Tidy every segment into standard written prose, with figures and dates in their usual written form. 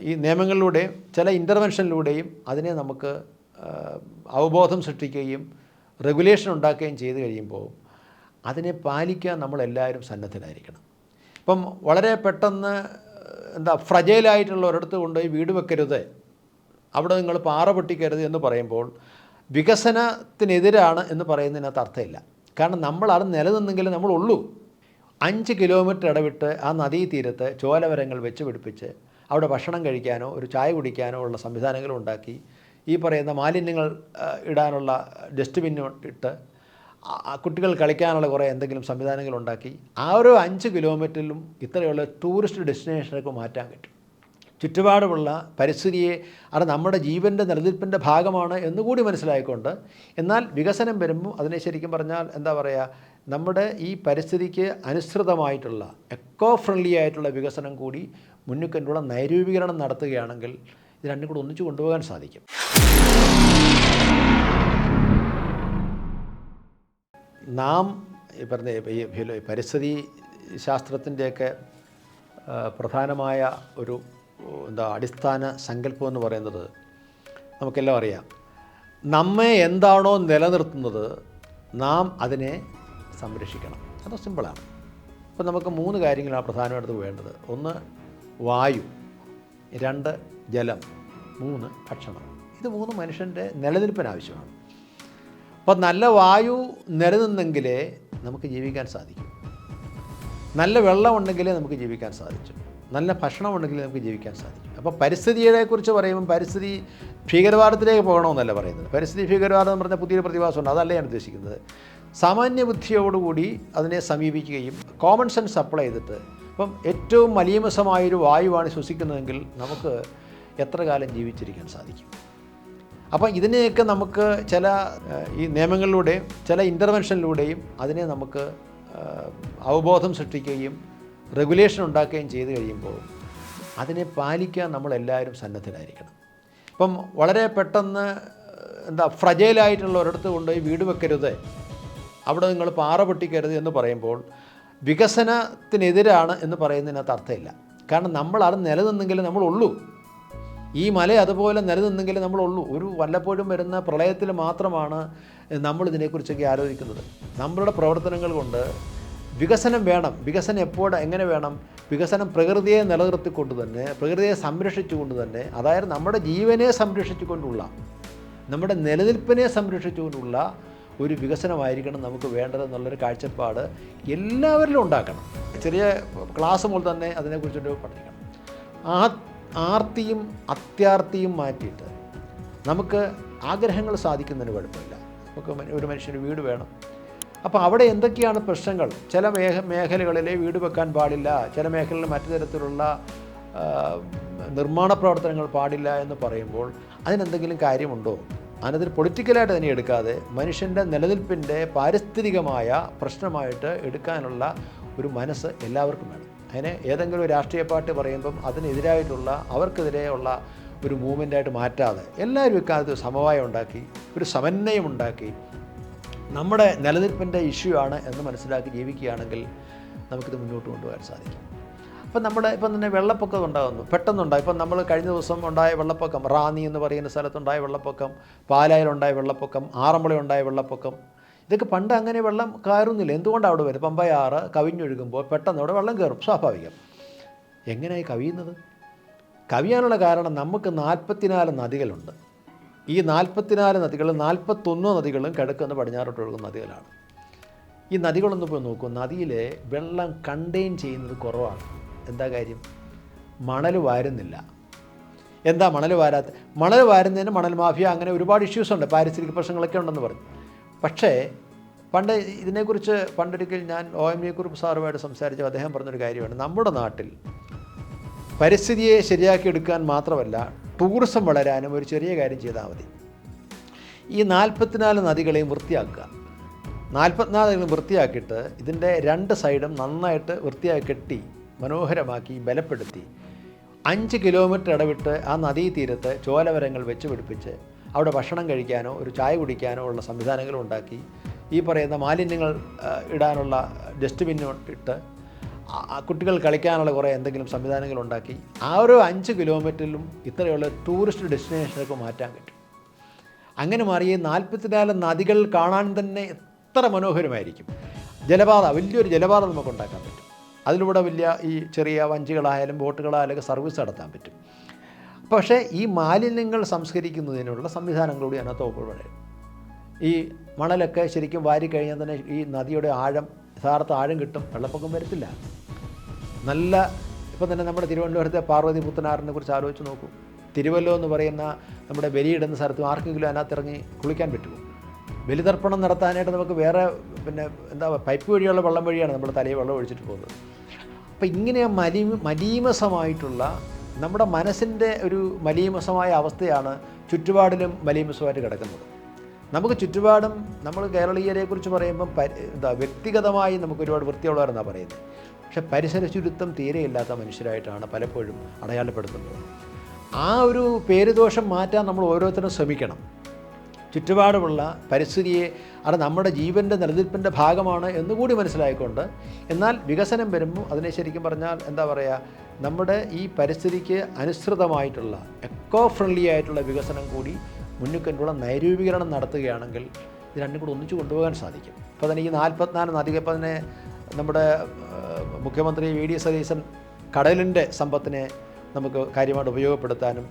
ഈ നിയമങ്ങളിലൂടെയും ചില ഇൻ്റർവെൻഷനിലൂടെയും അതിനെ നമുക്ക് അവബോധം സൃഷ്ടിക്കുകയും റെഗുലേഷൻ ഉണ്ടാക്കുകയും ചെയ്തു കഴിയുമ്പോൾ അതിനെ പാലിക്കാൻ നമ്മളെല്ലാവരും സന്നദ്ധരായിരിക്കണം. ഇപ്പം വളരെ പെട്ടെന്ന് ഫ്രജൈലായിട്ടുള്ള ഒരിടത്ത് കൊണ്ടുപോയി വീട് വെക്കരുത്, അവിടെ നിങ്ങൾ പാറ പൊട്ടിക്കരുത് എന്ന് പറയുമ്പോൾ വികസനത്തിനെതിരാണ് എന്ന് പറയുന്നതിനകത്ത് അർത്ഥമില്ല. കാരണം നമ്മളത് നിലനിന്നെങ്കിലും നമ്മളുള്ളൂ. 5 കിലോമീറ്റർ ഇടവിട്ട് ആ നദീതീരത്ത് ചോലവരങ്ങൾ വെച്ച് പിടിപ്പിച്ച് അവിടെ ഭക്ഷണം കഴിക്കാനോ ഒരു ചായ കുടിക്കാനോ ഉള്ള സംവിധാനങ്ങളും ഉണ്ടാക്കി, ഈ പറയുന്ന മാലിന്യങ്ങൾ ഇടാനുള്ള ഡസ്റ്റ്ബിൻ ഇട്ട് കുട്ടികൾ കളിക്കാനുള്ള കുറേ എന്തെങ്കിലും സംവിധാനങ്ങൾ ഉണ്ടാക്കി ഓരോ 5 കിലോമീറ്ററിലും ഇത്രയുള്ള ടൂറിസ്റ്റ് ഡെസ്റ്റിനേഷനൊക്കെ മാറ്റാൻ പറ്റും. ചുറ്റുപാടുമുള്ള പരിസ്ഥിതിയെ അത് നമ്മുടെ ജീവൻ്റെ നിലനിൽപ്പിൻ്റെ ഭാഗമാണ് എന്നുകൂടി മനസ്സിലായിക്കൊണ്ട്, എന്നാൽ വികസനം വരുമ്പോൾ അതിനെ ശരിക്കും പറഞ്ഞാൽ നമ്മുടെ ഈ പരിസ്ഥിതിക്ക് അനുസൃതമായിട്ടുള്ള എക്കോ ഫ്രണ്ട്ലി ആയിട്ടുള്ള വികസനം കൂടി മുന്നിൽ കണ്ടുള്ള നൈരൂപീകരണം നടത്തുകയാണെങ്കിൽ ഇത് രണ്ടും കൂടി ഒന്നിച്ചു കൊണ്ടുപോകാൻ സാധിക്കും. നാം ഈ പറഞ്ഞ ഈ പരിസ്ഥിതി ശാസ്ത്രത്തിൻ്റെയൊക്കെ പ്രധാനമായ ഒരു അടിസ്ഥാന സങ്കല്പം എന്ന് പറയുന്നത് നമുക്കെല്ലാം അറിയാം. നമ്മെ എന്താണോ നിലനിർത്തുന്നത് നാം അതിനെ സംരക്ഷിക്കണം. അത് സിമ്പിളാണ്. അപ്പോൾ നമുക്ക് 3 കാര്യങ്ങളാണ് പ്രധാനമായിട്ട് വേണ്ടത്. 1 വായു, 2 ജലം, 3 ഭക്ഷണം. ഇത് 3 മനുഷ്യൻ്റെ നിലനിൽപ്പിന് ആവശ്യമാണ്. അപ്പോൾ നല്ല വായു നിലനിന്നെങ്കിലേ നമുക്ക് ജീവിക്കാൻ സാധിക്കും, നല്ല വെള്ളമുണ്ടെങ്കിലേ നമുക്ക് ജീവിക്കാൻ സാധിച്ചു, നല്ല ഭക്ഷണം ഉണ്ടെങ്കിലേ നമുക്ക് ജീവിക്കാൻ സാധിക്കും. അപ്പോൾ പരിസ്ഥിതിയെക്കുറിച്ച് പറയുമ്പോൾ പരിസ്ഥിതി ഭീകരവാദത്തിലേക്ക് പോകണമെന്നല്ല പറയുന്നത്. പരിസ്ഥിതി ഭീകരവാദം എന്ന് പറഞ്ഞാൽ പുതിയൊരു പ്രതിഭാസമുണ്ട്, അതല്ല ഞാൻ ഉദ്ദേശിക്കുന്നത്. സാമാന്യ ബുദ്ധിയോടുകൂടി അതിനെ സമീപിക്കുകയും കോമൺ സെൻസ് അപ്ലൈ ചെയ്തിട്ട്, ഇപ്പം ഏറ്റവും മലീമസമായൊരു വായുവാണ് ശ്വസിക്കുന്നതെങ്കിൽ നമുക്ക് എത്ര കാലം ജീവിച്ചിരിക്കാൻ സാധിക്കും? അപ്പോൾ ഇതിനെയൊക്കെ നമുക്ക് ചില ഈ നിയമങ്ങളിലൂടെയും ചില ഇൻ്റർവെൻഷനിലൂടെയും അതിനെ നമുക്ക് അവബോധം സൃഷ്ടിക്കുകയും റെഗുലേഷൻ ഉണ്ടാക്കുകയും ചെയ്തു കഴിയുമ്പോൾ അതിനെ പാലിക്കാൻ നമ്മളെല്ലാവരും സന്നദ്ധരായിരിക്കണം. ഇപ്പം വളരെ പെട്ടെന്ന് ഫ്രജൈലായിട്ടുള്ള ഒരിടത്ത് കൊണ്ടുപോയി വീട് വെക്കരുത്, അവിടെ നിങ്ങൾ പാറ പൊട്ടിക്കരുത് എന്ന് പറയുമ്പോൾ വികസനത്തിനെതിരാണ് എന്ന് പറയുന്നതിനകത്ത് അർത്ഥമില്ല. കാരണം നമ്മളത് നിലനിന്നെങ്കിലും നമ്മളുള്ളൂ. ഈ മല അതുപോലെ നിലനിന്നെങ്കിലും നമ്മളുള്ളൂ. ഒരു വല്ലപ്പോഴും വരുന്ന പ്രളയത്തിൽ മാത്രമാണ് നമ്മളിതിനെക്കുറിച്ചൊക്കെ ആലോചിക്കുന്നത്. നമ്മളുടെ പ്രവർത്തനങ്ങൾ കൊണ്ട് വികസനം വേണം. വികസനം എങ്ങനെ വേണം? വികസനം പ്രകൃതിയെ നിലനിർത്തിക്കൊണ്ട് തന്നെ, പ്രകൃതിയെ സംരക്ഷിച്ചുകൊണ്ട് തന്നെ, അതായത് നമ്മുടെ ജീവനെ സംരക്ഷിച്ചുകൊണ്ടുള്ള, നമ്മുടെ നിലനിൽപ്പിനെ സംരക്ഷിച്ചുകൊണ്ടുള്ള ഒരു വികസനമായിരിക്കണം നമുക്ക് വേണ്ടതെന്നുള്ളൊരു കാഴ്ചപ്പാട് എല്ലാവരിലും ഉണ്ടാക്കണം. ചെറിയ ക്ലാസ് മുതൽ തന്നെ അതിനെക്കുറിച്ചിട്ട് പഠിക്കണം. ആർത്തിയും അത്യാർത്തിയും മാറ്റിയിട്ട് നമുക്ക് ആഗ്രഹങ്ങൾ സാധിക്കുന്നതിന് കുഴപ്പമില്ല. നമുക്ക് ഒരു മനുഷ്യന് വീട് വേണം. അപ്പോൾ അവിടെ എന്തൊക്കെയാണ് പ്രശ്നങ്ങൾ? ചില മേഖലകളിലെ വീട് വെക്കാൻ പാടില്ല, ചില മേഖലകളിൽ മറ്റു തരത്തിലുള്ള നിർമ്മാണ പ്രവർത്തനങ്ങൾ പാടില്ല എന്ന് പറയുമ്പോൾ അതിനെന്തെങ്കിലും കാര്യമുണ്ടോ? അതിനതിൽ പൊളിറ്റിക്കലായിട്ട് തന്നെ എടുക്കാതെ മനുഷ്യൻ്റെ നിലനിൽപ്പിൻ്റെ പാരിസ്ഥിതികമായ പ്രശ്നമായിട്ട് എടുക്കാനുള്ള ഒരു മനസ്സ് എല്ലാവർക്കും വേണം. അതിനെ ഏതെങ്കിലും ഒരു രാഷ്ട്രീയ പാർട്ടി പറയുമ്പം അതിനെതിരായിട്ടുള്ള, അവർക്കെതിരെയുള്ള ഒരു മൂവ്മെൻറ്റായിട്ട് മാറ്റാതെ എല്ലാവരും ഇക്കാലത്ത് സമവായം ഉണ്ടാക്കി, ഒരു സമന്വയം ഉണ്ടാക്കി നമ്മുടെ നിലനിൽപ്പിൻ്റെ ഇഷ്യൂ ആണ് എന്ന് മനസ്സിലാക്കി ജീവിക്കുകയാണെങ്കിൽ നമുക്കിത് മുന്നോട്ട് കൊണ്ടുപോകാൻ സാധിക്കും. ഇപ്പം തന്നെ വെള്ളപ്പൊക്കം ഉണ്ടാകുന്നു, പെട്ടെന്നുണ്ടായി. ഇപ്പം നമ്മൾ കഴിഞ്ഞ ദിവസം ഉണ്ടായ വെള്ളപ്പൊക്കം, റാന്നി എന്ന് പറയുന്ന സ്ഥലത്തുണ്ടായ വെള്ളപ്പൊക്കം, പാലായിലുണ്ടായ വെള്ളപ്പൊക്കം, ആറന്മുളയുണ്ടായ വെള്ളപ്പൊക്കം, ഇതൊക്കെ പണ്ട് അങ്ങനെ വെള്ളം കയറുന്നില്ല. എന്തുകൊണ്ടാണ് അവിടെ വരും? പമ്പയാറ് കവിഞ്ഞൊഴുകുമ്പോൾ പെട്ടെന്ന് അവിടെ വെള്ളം കയറും, സ്വാഭാവികം. എങ്ങനെയായി കവിയുന്നത്? കവിയാനുള്ള കാരണം നമുക്ക് 44 നദികളുണ്ട്. ഈ 44 നദികൾ 41 നദികളും കിഴക്കുന്ന പടിഞ്ഞാറോട്ട് ഒഴുകുന്ന നദികളാണ്. ഈ നദികളൊന്നും പോയി നോക്കൂ, നദിയിലെ വെള്ളം കണ്ടെയ്ൻ ചെയ്യുന്നത് കുറവാണ്. എന്താ കാര്യം? മണൽ വാരുന്നില്ല. എന്താ മണൽ വാരാത്ത? മണൽ വാരുന്നതിന് മണൽ മാഫിയ, അങ്ങനെ ഒരുപാട് ഇഷ്യൂസുണ്ട്, പാരിസ്ഥിതിക പ്രശ്നങ്ങളൊക്കെ ഉണ്ടെന്ന് പറഞ്ഞു. പക്ഷേ പണ്ട് ഇതിനെക്കുറിച്ച് പണ്ടൊരിക്കൽ ഞാൻ OMV കുറുപ്പ് സാറുമായിട്ട് സംസാരിച്ചു. അദ്ദേഹം പറഞ്ഞൊരു കാര്യമാണ്, നമ്മുടെ നാട്ടിൽ പരിസ്ഥിതിയെ ശരിയാക്കി എടുക്കാൻ മാത്രമല്ല ടൂറിസം വളരാനും ഒരു ചെറിയ കാര്യം ചെയ്താൽ മതി. ഈ 44 നദികളെയും വൃത്തിയാക്കുക. 44 നദികളും വൃത്തിയാക്കിയിട്ട് ഇതിൻ്റെ 2 സൈഡും നന്നായിട്ട് വൃത്തിയാക്കി കെട്ടി മനോഹരമാക്കി ബലപ്പെടുത്തി 5 കിലോമീറ്റർ ഇടവിട്ട് ആ നദീതീരത്ത് ചോലവരങ്ങൾ വെച്ച് പിടിപ്പിച്ച് അവിടെ ഭക്ഷണം കഴിക്കാനോ ഒരു ചായ കുടിക്കാനോ ഉള്ള സംവിധാനങ്ങൾ ഉണ്ടാക്കി, ഈ പറയുന്ന മാലിന്യങ്ങൾ ഇടാനുള്ള ഡസ്റ്റ്ബിൻ ഇട്ട് കുട്ടികൾ കളിക്കാനുള്ള കുറേ എന്തെങ്കിലും സംവിധാനങ്ങൾ ഉണ്ടാക്കി ആ ഒരു 5 കിലോമീറ്ററിലും ഇത്രയുള്ള ടൂറിസ്റ്റ് ഡെസ്റ്റിനേഷനൊക്കെ മാറ്റാൻ പറ്റും. അങ്ങനെ മാറി 44 നദികൾ കാണാൻ തന്നെ എത്ര മനോഹരമായിരിക്കും. ജലപാത, വലിയൊരു ജലപാത നമുക്ക് ഉണ്ടാക്കാൻ പറ്റും. അതിലൂടെ വലിയ ഈ ചെറിയ വഞ്ചികളായാലും ബോട്ടുകളായാലും സർവീസ് നടത്താൻ പറ്റും. പക്ഷേ ഈ മാലിന്യങ്ങൾ സംസ്കരിക്കുന്നതിനുള്ള സംവിധാനങ്ങളൂടെ അതിനകത്ത് ഉൾപ്പെടും. ഈ മണലൊക്കെ ശരിക്കും വാരിക്കഴിഞ്ഞാൽ തന്നെ ഈ നദിയുടെ ആഴം, യഥാർത്ഥ ആഴം കിട്ടും, വെള്ളപ്പൊക്കം വരത്തില്ല. നല്ല ഇപ്പം തന്നെ നമ്മുടെ തിരുവനന്തപുരത്തെ പാർവതി പുത്തനാറിനെ കുറിച്ച് ആലോചിച്ച് നോക്കൂ. തിരുവല്ലോ എന്ന് പറയുന്ന നമ്മുടെ ബലിയിടുന്ന സ്ഥലത്ത് ആർക്കെങ്കിലും അതിനകത്ത് ഇറങ്ങി കുളിക്കാൻ പറ്റുമോ? ബലിതർപ്പണം നടത്താനായിട്ട് നമുക്ക് വേറെ പൈപ്പ് വഴിയുള്ള വെള്ളം വഴിയാണ് നമ്മൾ തലയിൽ വെള്ളം ഒഴിച്ചിട്ട് പോകുന്നത്. അപ്പോൾ ഇങ്ങനെ മലീമസമായിട്ടുള്ള നമ്മുടെ മനസ്സിൻ്റെ ഒരു മലീമസമായ അവസ്ഥയാണ് ചുറ്റുപാടിലും മലീമസമായിട്ട് കിടക്കുന്നത്. നമുക്ക് ചുറ്റുപാടും, നമ്മൾ കേരളീയരെക്കുറിച്ച് പറയുമ്പം വ്യക്തിഗതമായി നമുക്ക് ഒരുപാട് വൃത്തിയുള്ളവരെന്നാണ് പറയുന്നത്. പക്ഷെ പരിസര ശുചിത്വം തീരെയില്ലാത്ത മനുഷ്യരായിട്ടാണ് പലപ്പോഴും അടയാളപ്പെടുത്തുന്നത്. ആ ഒരു പേരുദോഷം മാറ്റാൻ നമ്മൾ ഓരോരുത്തരും ശ്രമിക്കണം. ചുറ്റുപാടുമുള്ള പരിസ്ഥിതിയെ അത് നമ്മുടെ ജീവൻ്റെ നിലനിൽപ്പിൻ്റെ ഭാഗമാണ് എന്നുകൂടി മനസ്സിലായിക്കൊണ്ട്, എന്നാൽ വികസനം വരുമ്പോൾ അതിനെ ശരിക്കും പറഞ്ഞാൽ നമ്മുടെ ഈ പരിസ്ഥിതിക്ക് അനുസൃതമായിട്ടുള്ള എക്കോ ഫ്രണ്ട്ലി ആയിട്ടുള്ള വികസനം കൂടി മുന്നിൽ കണ്ടുള്ള നൈരൂപീകരണം നടത്തുകയാണെങ്കിൽ ഇത് രണ്ടും കൂടി ഒന്നിച്ചു കൊണ്ടുപോകാൻ സാധിക്കും. ഇപ്പോൾ തന്നെ ഈ 44 നദികൾ, ഇപ്പോൾ തന്നെ നമ്മുടെ മുഖ്യമന്ത്രി വി ഡി സതീശൻ കടലിൻ്റെ സമ്പത്തിനെ നമുക്ക് കാര്യമായിട്ട് ഉപയോഗപ്പെടുത്താനും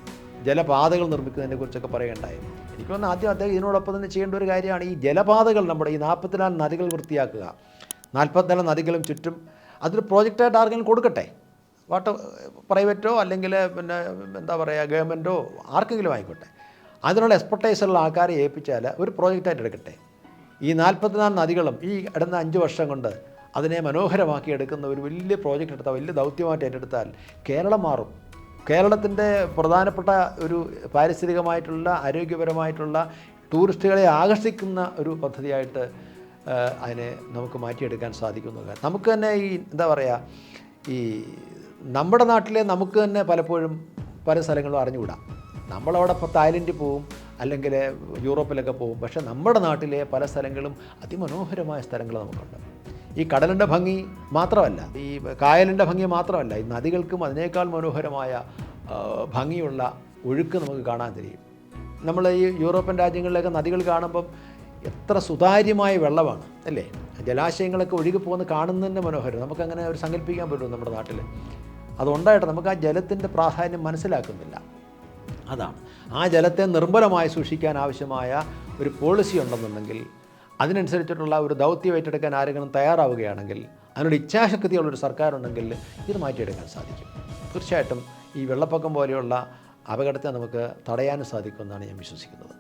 ജലപാതകൾ നിർമ്മിക്കുന്നതിനെ കുറിച്ചൊക്കെ പറയുകയുണ്ടായി. എനിക്ക് തോന്നുന്നു ആദ്യം അദ്ദേഹം ഇതിനോടൊപ്പം തന്നെ ചെയ്യേണ്ട ഒരു കാര്യമാണ് ഈ ജലപാതകൾ, നമ്മുടെ ഈ 44 നദികൾ വൃത്തിയാക്കുക. 44 നദികളും ചുറ്റും അതൊരു പ്രോജക്റ്റായിട്ട് ആർക്കെങ്കിലും കൊടുക്കട്ടെ. പ്രൈവറ്റോ അല്ലെങ്കിൽ ഗവൺമെൻറ്റോ ആർക്കെങ്കിലും ആയിക്കോട്ടെ. അതിനുള്ള എക്സ്പെർട്ടൈസുള്ള ആൾക്കാരെ ഏൽപ്പിച്ചാൽ ഒരു പ്രോജക്റ്റായിട്ട് എടുക്കട്ടെ. ഈ 44 നദികളും ഈ അടുത്ത 5 വർഷം കൊണ്ട് അതിനെ മനോഹരമാക്കി എടുക്കുന്ന ഒരു വലിയ പ്രോജക്റ്റ് എടുത്താൽ, വലിയ ദൗത്യമായിട്ട് ഏറ്റെടുത്താൽ കേരളം മാറും. കേരളത്തിൻ്റെ പ്രധാനപ്പെട്ട ഒരു പാരിസ്ഥിതികമായിട്ടുള്ള ആരോഗ്യപരമായിട്ടുള്ള ടൂറിസ്റ്റുകളെ ആകർഷിക്കുന്ന ഒരു പദ്ധതിയായിട്ട് അതിനെ നമുക്ക് മാറ്റിയെടുക്കാൻ സാധിക്കുന്നു. നമുക്ക് തന്നെ ഈ നമ്മുടെ നാട്ടിലെ നമുക്ക് തന്നെ പലപ്പോഴും പല സ്ഥലങ്ങളും അറിഞ്ഞുകൂടാ. നമ്മളവിടെ ഇപ്പോൾ തായ്ലൻഡിൽ പോവും, അല്ലെങ്കിൽ യൂറോപ്പിലൊക്കെ പോവും. പക്ഷേ നമ്മുടെ നാട്ടിലെ പല സ്ഥലങ്ങളും അതിമനോഹരമായ സ്ഥലങ്ങൾ നമുക്കുണ്ട്. ഈ കടലിൻ്റെ ഭംഗി മാത്രമല്ല, ഈ കായലിൻ്റെ ഭംഗി മാത്രമല്ല, ഈ നദികൾക്കും അതിനേക്കാൾ മനോഹരമായ ഭംഗിയുള്ള ഒഴുക്ക് നമുക്ക് കാണാൻ കഴിയും. നമ്മൾ ഈ യൂറോപ്യൻ രാജ്യങ്ങളിലൊക്കെ നദികൾ കാണുമ്പം എത്ര സുതാര്യമായ വെള്ളമാണ് അല്ലേ? ജലാശയങ്ങളൊക്കെ ഒഴുകി പോകുന്ന കാണുന്നതിൻ്റെ മനോഹരം നമുക്കങ്ങനെ ഒരു സങ്കല്പിക്കാൻ പറ്റും നമ്മുടെ നാട്ടിൽ. അതുകൊണ്ടായിട്ട് നമുക്ക് ആ ജലത്തിൻ്റെ പ്രാധാന്യം മനസ്സിലാക്കുന്നില്ല. അതാണ്, ആ ജലത്തെ നിർമ്മലമായി സൂക്ഷിക്കാൻ ആവശ്യമായ ഒരു പോളിസി ഉണ്ടെന്നുണ്ടെങ്കിൽ, അതിനനുസരിച്ചിട്ടുള്ള ഒരു ദൗത്യം ഏറ്റെടുക്കാൻ ആരെങ്കിലും തയ്യാറാവുകയാണെങ്കിൽ, അതിനോട് ഇച്ഛാശക്തിയുള്ളൊരു സർക്കാരുണ്ടെങ്കിൽ ഇത് മാറ്റിയെടുക്കാൻ സാധിക്കും. തീർച്ചയായിട്ടും ഈ വെള്ളപ്പൊക്കം പോലെയുള്ള അപകടത്തെ നമുക്ക് തടയാനും സാധിക്കുമെന്നാണ് ഞാൻ വിശ്വസിക്കുന്നത്.